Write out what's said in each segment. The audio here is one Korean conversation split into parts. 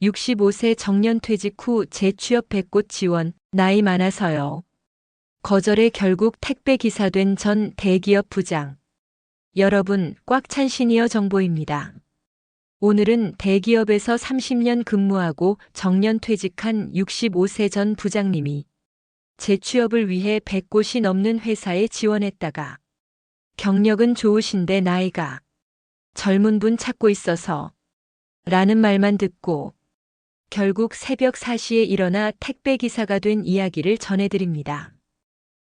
65세 정년 퇴직 후 재취업 백꽃 지원, 나이 많아서요. 거절에 결국 택배 기사 된 전 대기업 부장. 여러분, 꽉 찬 시니어 정보입니다. 오늘은 대기업에서 30년 근무하고 정년 퇴직한 65세 전 부장님이 재취업을 위해 100곳이 넘는 회사에 지원했다가 경력은 좋으신데 나이가 젊은 분 찾고 있어서 라는 말만 듣고 결국 새벽 4시에 일어나 택배 기사가 된 이야기를 전해드립니다.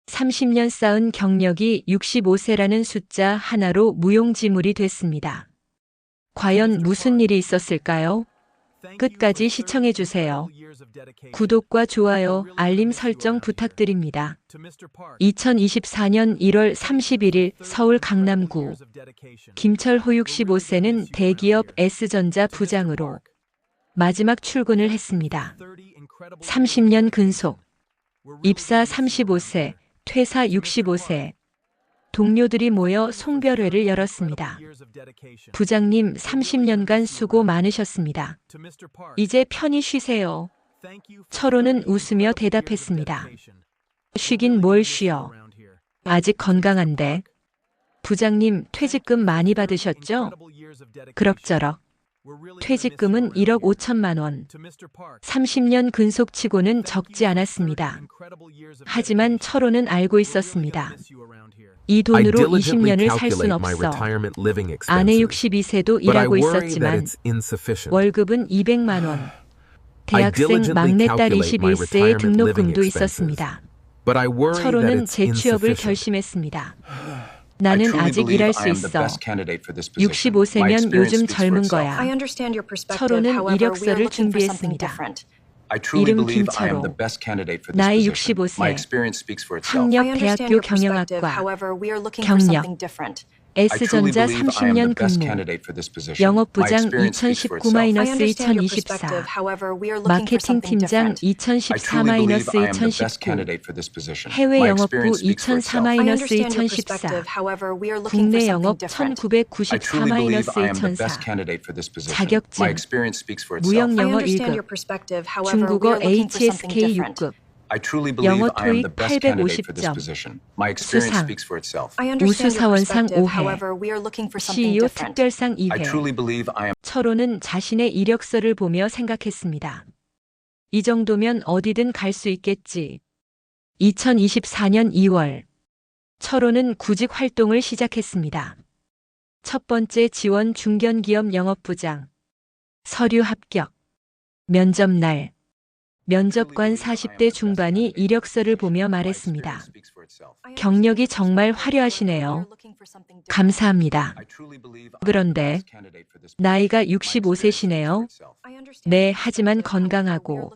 30년 쌓은 경력이 65세라는 숫자 하나로 무용지물이 됐습니다. 과연 무슨 일이 있었을까요? 끝까지 시청해주세요. 구독과 좋아요, 알림 설정 부탁드립니다. 2024년 1월 31일 서울 강남구 김철호 65세는 대기업 S전자 부장으로 마지막 출근을 했습니다. 30년 근속, 입사 35세, 퇴사 65세. 동료들이 모여 송별회를 열었습니다. 부장님 30년간 수고 많으셨습니다. 이제 편히 쉬세요. 철호는 웃으며 대답했습니다. 쉬긴 뭘 쉬어. 아직 건강한데. 부장님 퇴직금 많이 받으셨죠? 그럭저럭. 퇴직금은 1억 5천만 원. 30년 근속치고는 적지 않았습니다. 하지만 철호는 알고 있었습니다. 이 돈으로 20년을 살 순 없어. 아내 62세도 일하고 있었지만 월급은 200만 원. 대학생 막내딸 21세의 등록금도 있었습니다. 철호는 재취업을 결심했습니다. 나는 아직 일할 수 있어. 65세면 요즘 젊은 거야. 철호는 이력서를 준비했습니다. 이름 김철호, 나이 65세, 학력 대학교 경영학과, 경력, S전자 30년 근무, 영업부장 2019-2024, 마케팅 팀장 2014-2019, 해외 영업부 2004-2014, 국내 영업 1994-2004, 자격증, 무역 영어 1급, 중국어 HSK 6급, 영어 토익 850점, 수상, 우수사원상 5회, CEO 특별상 2회. 철호는 자신의 이력서를 보며 생각했습니다. 이 정도면 어디든 갈 수 있겠지. 2024년 2월, 철호는 구직 활동을 시작했습니다. 첫 번째 지원 중견기업 영업부장, 서류 합격, 면접 날, 면접관 40대 중반이 이력서를 보며 말했습니다. 경력이 정말 화려하시네요. 감사합니다. 그런데 나이가 65세시네요. 네, 하지만 건강하고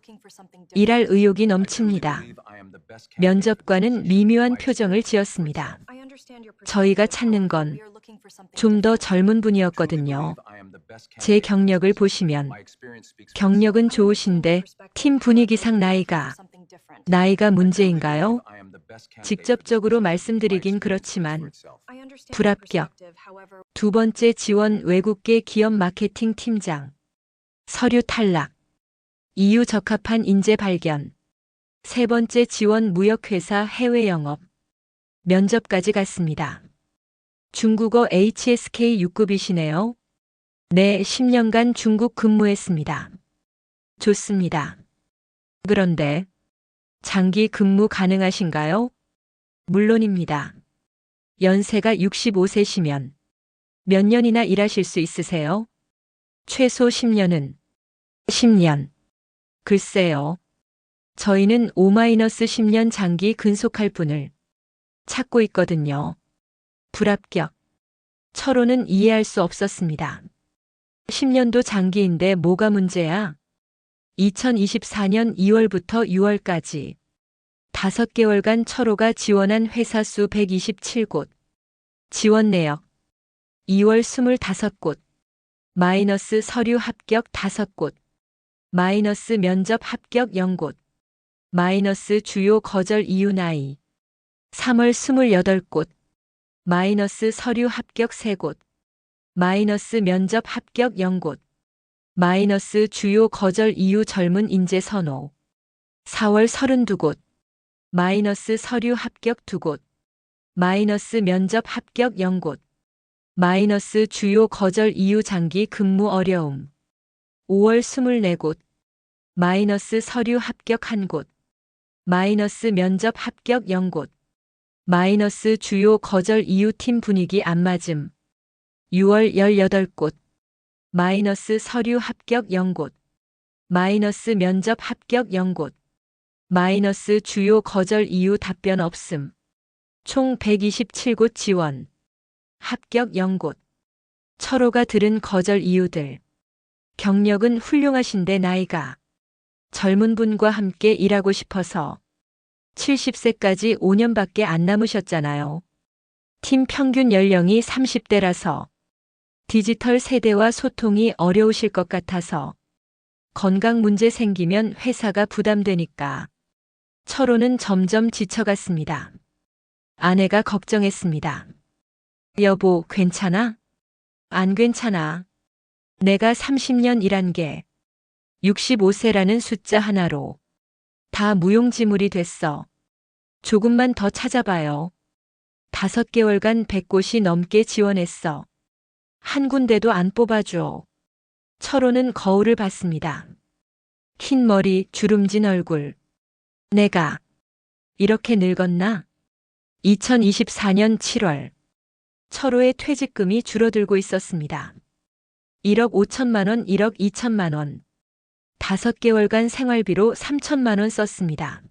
일할 의욕이 넘칩니다. 면접관은 미묘한 표정을 지었습니다. 저희가 찾는 건 좀 더 젊은 분이었거든요. 제 경력을 보시면 경력은 좋으신데 팀 분위기상 나이가 문제인가요? 직접적으로 말씀드리긴 그렇지만 불합격. 두 번째 지원 외국계 기업 마케팅 팀장. 서류 탈락. 이유 적합한 인재 발견. 세 번째 지원 무역회사 해외 영업. 면접까지 갔습니다. 중국어 HSK 6급이시네요. 네, 10년간 중국 근무했습니다. 좋습니다. 그런데 장기 근무 가능하신가요? 물론입니다. 연세가 65세시면 몇 년이나 일하실 수 있으세요? 최소 10년은 10년. 글쎄요. 저희는 5-10년 장기 근속할 분을 찾고 있거든요. 불합격. 철호는 이해할 수 없었습니다. 10년도 장기인데 뭐가 문제야? 2024년 2월부터 6월까지 5개월간 철호가 지원한 회사 수 127곳. 지원 내역 2월 25곳. 마이너스 서류 합격 5곳. 마이너스 면접 합격 0곳. 마이너스 주요 거절 이유 나이 3월 28곳. 마이너스 서류 합격 3곳. 마이너스 면접 합격 0곳. 마이너스 주요 거절 이유 젊은 인재 선호. 4월 32곳. 마이너스 서류 합격 2곳. 마이너스 면접 합격 0곳. 마이너스 주요 거절 이유 장기 근무 어려움. 5월 24곳. 마이너스 서류 합격 1곳. 마이너스 면접 합격 0곳. 마이너스 주요 거절 이유 팀 분위기 안 맞음. 6월 18곳. 마이너스 서류 합격 0곳. 마이너스 면접 합격 0곳. 마이너스 주요 거절 이유 답변 없음. 총 127곳 지원. 합격 0곳. 철호가 들은 거절 이유들. 경력은 훌륭하신데 나이가 젊은 분과 함께 일하고 싶어서 70세까지 5년밖에 안 남으셨잖아요. 팀 평균 연령이 30대라서 디지털 세대와 소통이 어려우실 것 같아서 건강 문제 생기면 회사가 부담되니까 철호는 점점 지쳐갔습니다. 아내가 걱정했습니다. 여보, 괜찮아? 안 괜찮아. 내가 30년 일한 게 65세라는 숫자 하나로 다 무용지물이 됐어. 조금만 더 찾아봐요. 5개월간 100곳이 넘게 지원했어. 한 군데도 안 뽑아줘. 철호는 거울을 봤습니다. 흰 머리, 주름진 얼굴. 내가 이렇게 늙었나? 2024년 7월. 철호의 퇴직금이 줄어들고 있었습니다. 1억 5천만 원, 1억 2천만 원. 5개월간 생활비로 3천만 원 썼습니다.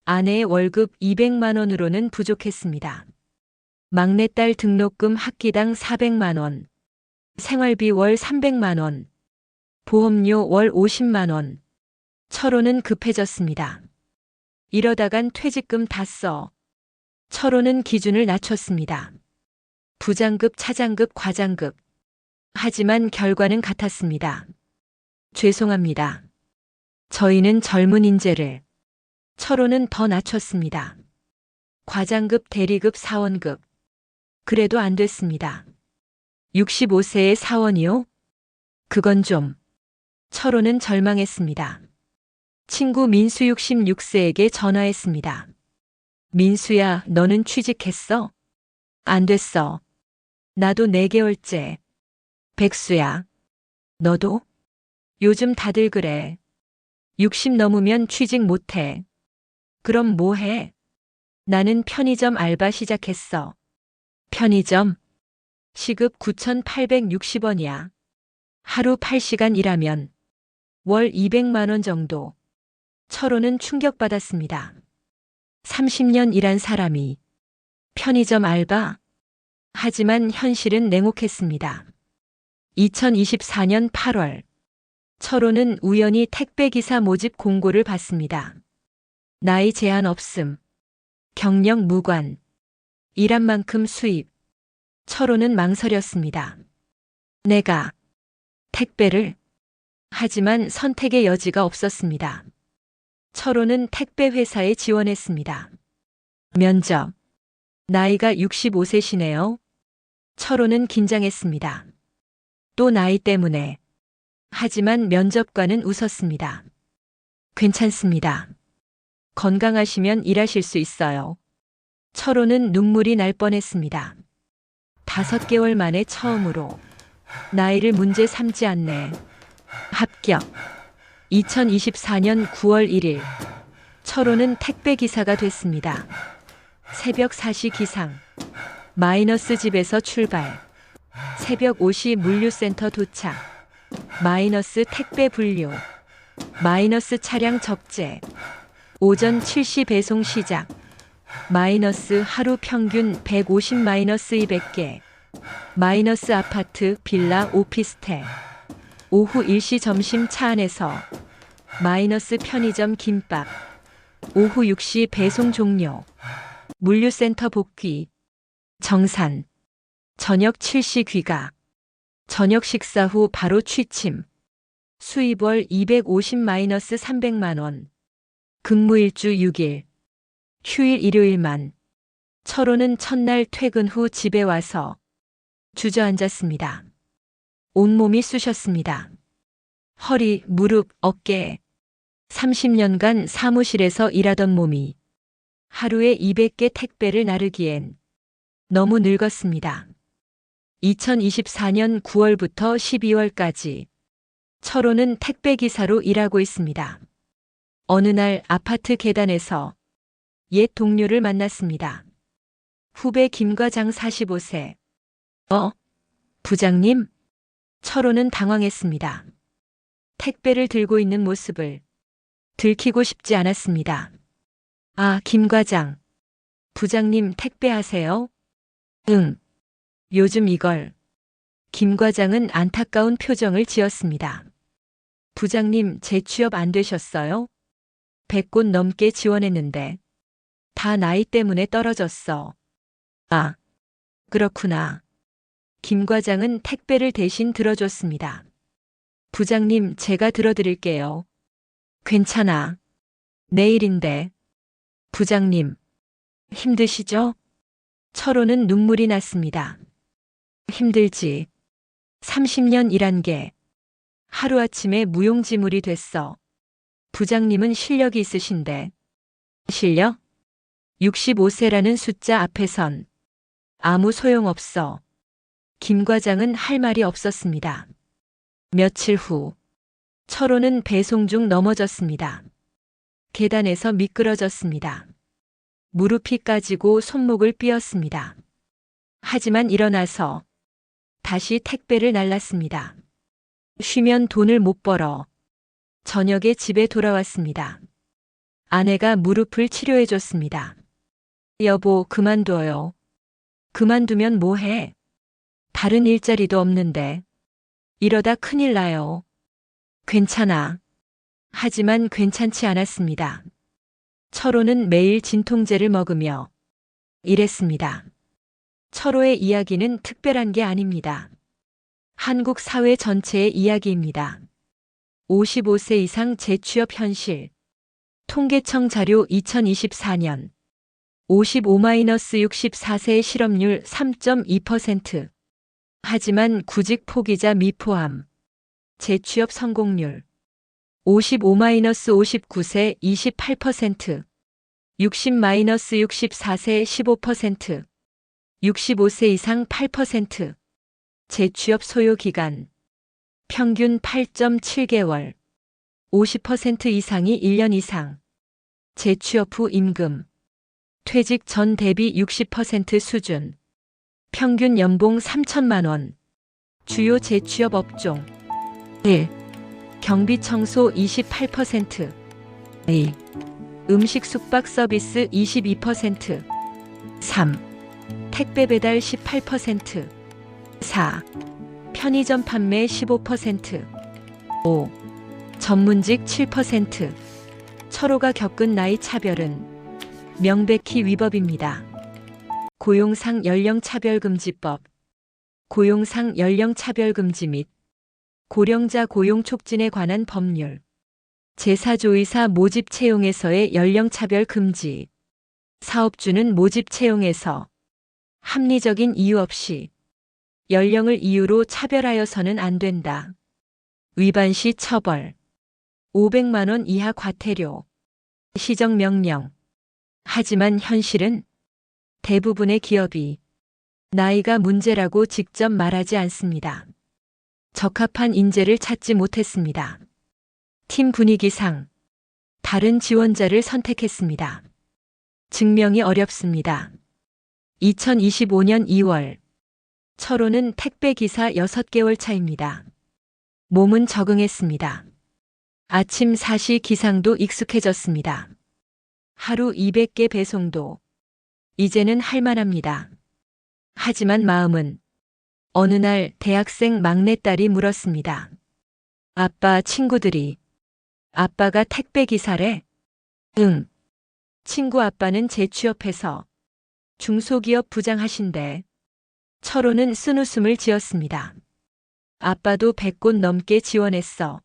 아내의 월급 200만 원으로는 부족했습니다. 막내딸 등록금 학기당 400만 원. 생활비 월 300만 원. 보험료 월 50만 원. 철호는 급해졌습니다. 이러다간 퇴직금 다 써. 철호는 기준을 낮췄습니다. 부장급, 차장급, 과장급. 하지만 결과는 같았습니다. 죄송합니다. 저희는 젊은 인재를. 철호는 더 낮췄습니다. 과장급, 대리급, 사원급. 그래도 안 됐습니다. 65세의 사원이요? 그건 좀. 철호는 절망했습니다. 친구 민수 66세에게 전화했습니다. 민수야, 너는 취직했어? 안 됐어. 나도 4개월째. 백수야. 너도? 요즘 다들 그래. 60 넘으면 취직 못해. 그럼 뭐 해? 나는 편의점 알바 시작했어. 편의점? 시급 9,860원이야. 하루 8시간 일하면 월 200만 원 정도. 철호는 충격받았습니다. 30년 일한 사람이 편의점 알바? 하지만 현실은 냉혹했습니다. 2024년 8월. 철호는 우연히 택배기사 모집 공고를 봤습니다. 나이 제한 없음. 경력 무관. 일한 만큼 수입. 철호는 망설였습니다. 내가 택배를. 하지만 선택의 여지가 없었습니다. 철호는 택배 회사에 지원했습니다. 면접. 나이가 65세시네요. 철호는 긴장했습니다. 또 나이 때문에. 하지만 면접관은 웃었습니다. 괜찮습니다. 건강하시면 일하실 수 있어요. 철호는 눈물이 날 뻔했습니다. 5개월 만에 처음으로 나이를 문제 삼지 않네. 합격. 2024년 9월 1일. 철호는 택배기사가 됐습니다. 새벽 4시 기상. 마이너스 집에서 출발. 새벽 5시 물류센터 도착. 마이너스 택배 분류. 마이너스 차량 적재. 오전 7시 배송 시작. 마이너스 하루 평균 150 마이너스 200개. 마이너스 아파트, 빌라, 오피스텔. 오후 1시 점심 차 안에서. 마이너스 편의점 김밥. 오후 6시 배송 종료. 물류센터 복귀. 정산. 저녁 7시 귀가. 저녁 식사 후 바로 취침. 수입 월 250 마이너스 300만 원. 근무일주 6일. 휴일 일요일만. 철호는 첫날 퇴근 후 집에 와서 주저앉았습니다. 온몸이 쑤셨습니다. 허리, 무릎, 어깨. 30년간 사무실에서 일하던 몸이 하루에 200개 택배를 나르기엔 너무 늙었습니다. 2024년 9월부터 12월까지 철호는 택배기사로 일하고 있습니다. 어느 날 아파트 계단에서 옛 동료를 만났습니다. 후배 김과장 45세. 부장님? 철호는 당황했습니다. 택배를 들고 있는 모습을 들키고 싶지 않았습니다. 아, 김과장. 부장님 택배 하세요? 응. 요즘 이걸. 김과장은 안타까운 표정을 지었습니다. 부장님 재취업 안 되셨어요? 100곳 넘게 지원했는데 다 나이 때문에 떨어졌어. 아, 그렇구나. 김 과장은 택배를 대신 들어줬습니다. 부장님, 제가 들어드릴게요. 괜찮아. 내일인데. 부장님, 힘드시죠? 철호는 눈물이 났습니다. 힘들지. 30년 일한 게 하루아침에 무용지물이 됐어. 부장님은 실력이 있으신데. 실력? 65세라는 숫자 앞에선 아무 소용없어. 김 과장은 할 말이 없었습니다. 며칠 후, 철호는 배송 중 넘어졌습니다. 계단에서 미끄러졌습니다. 무릎이 까지고 손목을 삐었습니다. 하지만 일어나서 다시 택배를 날랐습니다. 쉬면 돈을 못 벌어. 저녁에 집에 돌아왔습니다. 아내가 무릎을 치료해줬습니다. 여보, 그만둬요. 그만두면 뭐해? 다른 일자리도 없는데. 이러다 큰일 나요. 괜찮아. 하지만 괜찮지 않았습니다. 철호는 매일 진통제를 먹으며 일했습니다. 철호의 이야기는 특별한 게 아닙니다. 한국 사회 전체의 이야기입니다. 55세 이상 재취업 현실. 통계청 자료 2024년 55-64세의 실업률 3.2%. 하지만 구직 포기자 미포함. 재취업 성공률 55-59세 28%, 60-64세 15%, 65세 이상 8%, 재취업 소요 기간 평균 8.7개월, 50% 이상이 1년 이상, 재취업 후 임금, 퇴직 전 대비 60% 수준, 평균 연봉 3천만 원, 주요 재취업 업종 1. 경비 청소 28%, 2. 음식 숙박 서비스 22%, 3. 택배 배달 18%, 4. 편의점 판매 15%, 5. 전문직 7%. 철호가 겪은 나이 차별은 명백히 위법입니다. 고용상 연령차별금지법, 고용상 연령차별금지 및 고령자 고용 촉진에 관한 법률, 제4조의사 모집 채용에서의 연령차별 금지, 사업주는 모집 채용에서 합리적인 이유 없이 연령을 이유로 차별하여서는 안 된다. 위반 시 처벌, 500만 원 이하 과태료, 시정명령. 하지만 현실은 대부분의 기업이 나이가 문제라고 직접 말하지 않습니다. 적합한 인재를 찾지 못했습니다. 팀 분위기상 다른 지원자를 선택했습니다. 증명이 어렵습니다. 2025년 2월 철호는 택배기사 6개월 차입니다. 몸은 적응했습니다. 아침 4시 기상도 익숙해졌습니다. 하루 200개 배송도 이제는 할만합니다. 하지만 마음은 어느 날 대학생 막내딸이 물었습니다. 아빠, 친구들이 아빠가 택배기사래? 응. 친구 아빠는 재취업해서 중소기업 부장 하신대. 철호는 쓴웃음을 지었습니다. 아빠도 100곳 넘게 지원했어.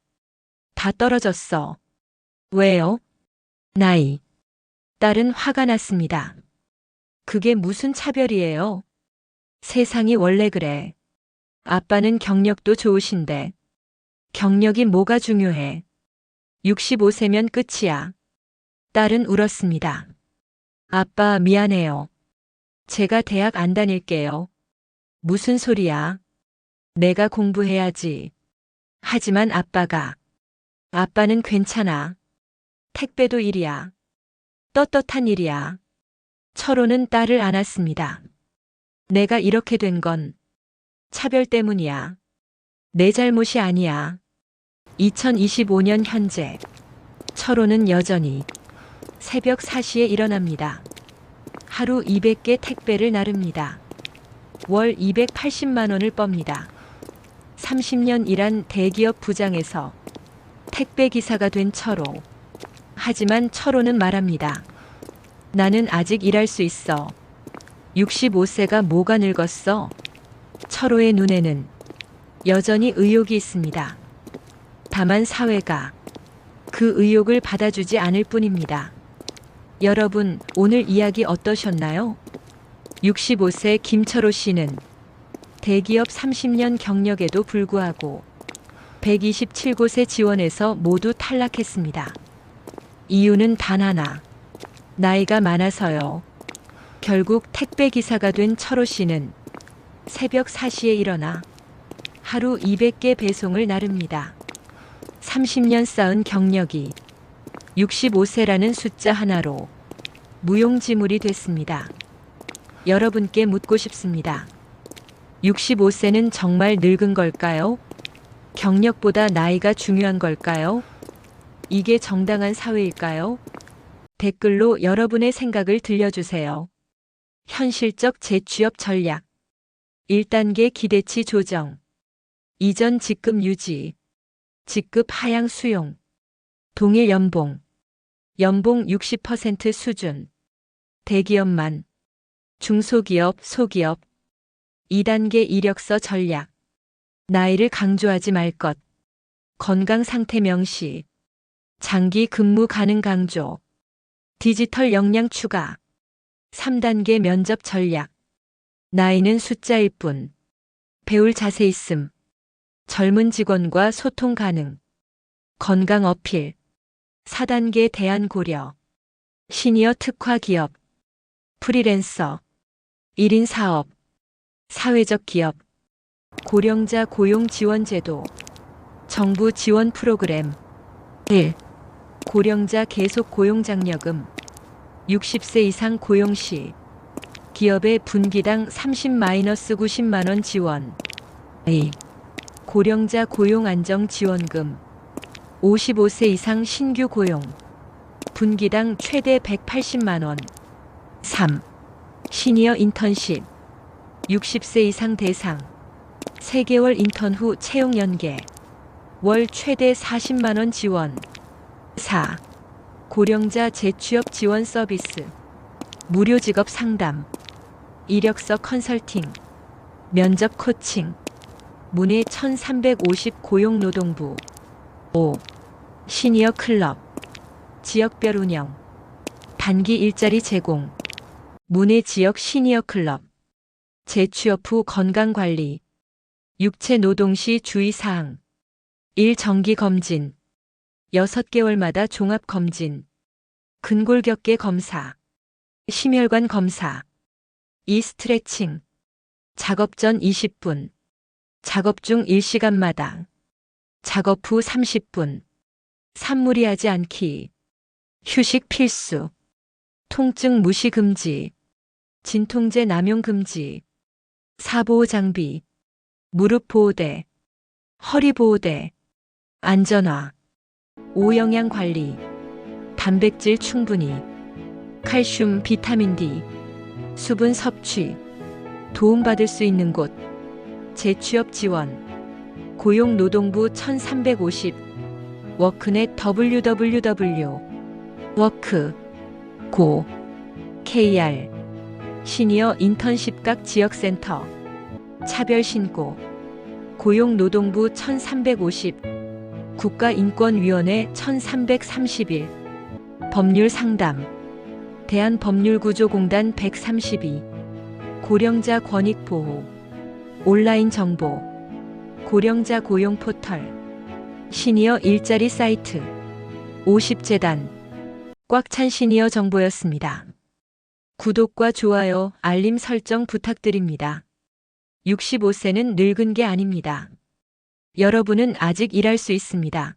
다 떨어졌어. 왜요? 나이. 딸은 화가 났습니다. 그게 무슨 차별이에요? 세상이 원래 그래. 아빠는 경력도 좋으신데. 경력이 뭐가 중요해? 65세면 끝이야. 딸은 울었습니다. 아빠, 미안해요. 제가 대학 안 다닐게요. 무슨 소리야? 내가 공부해야지. 하지만 아빠는 괜찮아. 택배도 일이야. 떳떳한 일이야. 철호는 딸을 안았습니다. 내가 이렇게 된 건 차별 때문이야. 내 잘못이 아니야. 2025년 현재 철호는 여전히 새벽 4시에 일어납니다. 하루 200개 택배를 나릅니다. 월 280만 원을 멉니다. 30년 일한 대기업 부장에서 택배 기사가 된 철호. 하지만 철호는 말합니다. 나는 아직 일할 수 있어. 65세가 뭐가 늙었어? 철호의 눈에는 여전히 의욕이 있습니다. 다만 사회가 그 의욕을 받아주지 않을 뿐입니다. 여러분, 오늘 이야기 어떠셨나요? 65세 김철호 씨는 대기업 30년 경력에도 불구하고 127곳의 지원에서 모두 탈락했습니다. 이유는 단 하나. 나이가 많아서요. 결국 택배 기사가 된 철호 씨는 새벽 4시에 일어나 하루 200개 배송을 나릅니다. 30년 쌓은 경력이 65세라는 숫자 하나로 무용지물이 됐습니다. 여러분께 묻고 싶습니다. 65세는 정말 늙은 걸까요? 경력보다 나이가 중요한 걸까요? 이게 정당한 사회일까요? 댓글로 여러분의 생각을 들려주세요. 현실적 재취업 전략. 1단계 기대치 조정. 이전 직급 유지. 직급 하향 수용. 동일 연봉. 연봉 60% 수준. 대기업만. 중소기업, 소기업. 2단계 이력서 전략. 나이를 강조하지 말 것. 건강 상태 명시. 장기 근무 가능 강조. 디지털 역량 추가. 3단계 면접 전략. 나이는 숫자일 뿐. 배울 자세 있음. 젊은 직원과 소통 가능. 건강 어필. 4단계 대안 고려. 시니어 특화 기업. 프리랜서. 1인 사업. 사회적 기업. 고령자 고용 지원 제도. 정부 지원 프로그램. 1. 고령자 계속 고용 장려금. 60세 이상 고용 시 기업의 분기당 30-90만 원 지원. 2. 고령자 고용 안정 지원금. 55세 이상 신규 고용. 분기당 최대 180만 원. 3. 시니어 인턴십. 60세 이상 대상. 3개월 인턴 후 채용 연계. 월 최대 40만 원 지원. 4. 고령자 재취업 지원 서비스. 무료 직업 상담. 이력서 컨설팅. 면접 코칭. 문의 1350 고용노동부. 5. 시니어 클럽. 지역별 운영. 단기 일자리 제공. 문의 지역 시니어 클럽. 재취업 후 건강관리. 육체 노동 시 주의사항. 1. 정기검진. 6개월마다 종합검진. 근골격계 검사. 심혈관 검사. 2. 스트레칭. 작업 전 20분. 작업 중 1시간마다. 작업 후 30분. 산무리하지 않기. 휴식 필수. 통증 무시 금지. 진통제 남용 금지. 사보호 장비. 무릎 보호대. 허리 보호대. 안전화. 5. 영양 관리. 단백질 충분히. 칼슘, 비타민 D. 수분 섭취. 도움받을 수 있는 곳. 재취업 지원. 고용노동부 1350. 워크넷 www. 워크. 고. KR. 시니어 인턴십 각 지역센터. 차별신고. 고용노동부 1350. 국가인권위원회 1331. 법률상담. 대한법률구조공단 132. 고령자 권익보호. 온라인 정보. 고령자 고용 포털. 시니어 일자리 사이트 50재단 꽉 찬 시니어 정보였습니다. 구독과 좋아요, 알림 설정 부탁드립니다. 65세는 늙은 게 아닙니다. 여러분은 아직 일할 수 있습니다.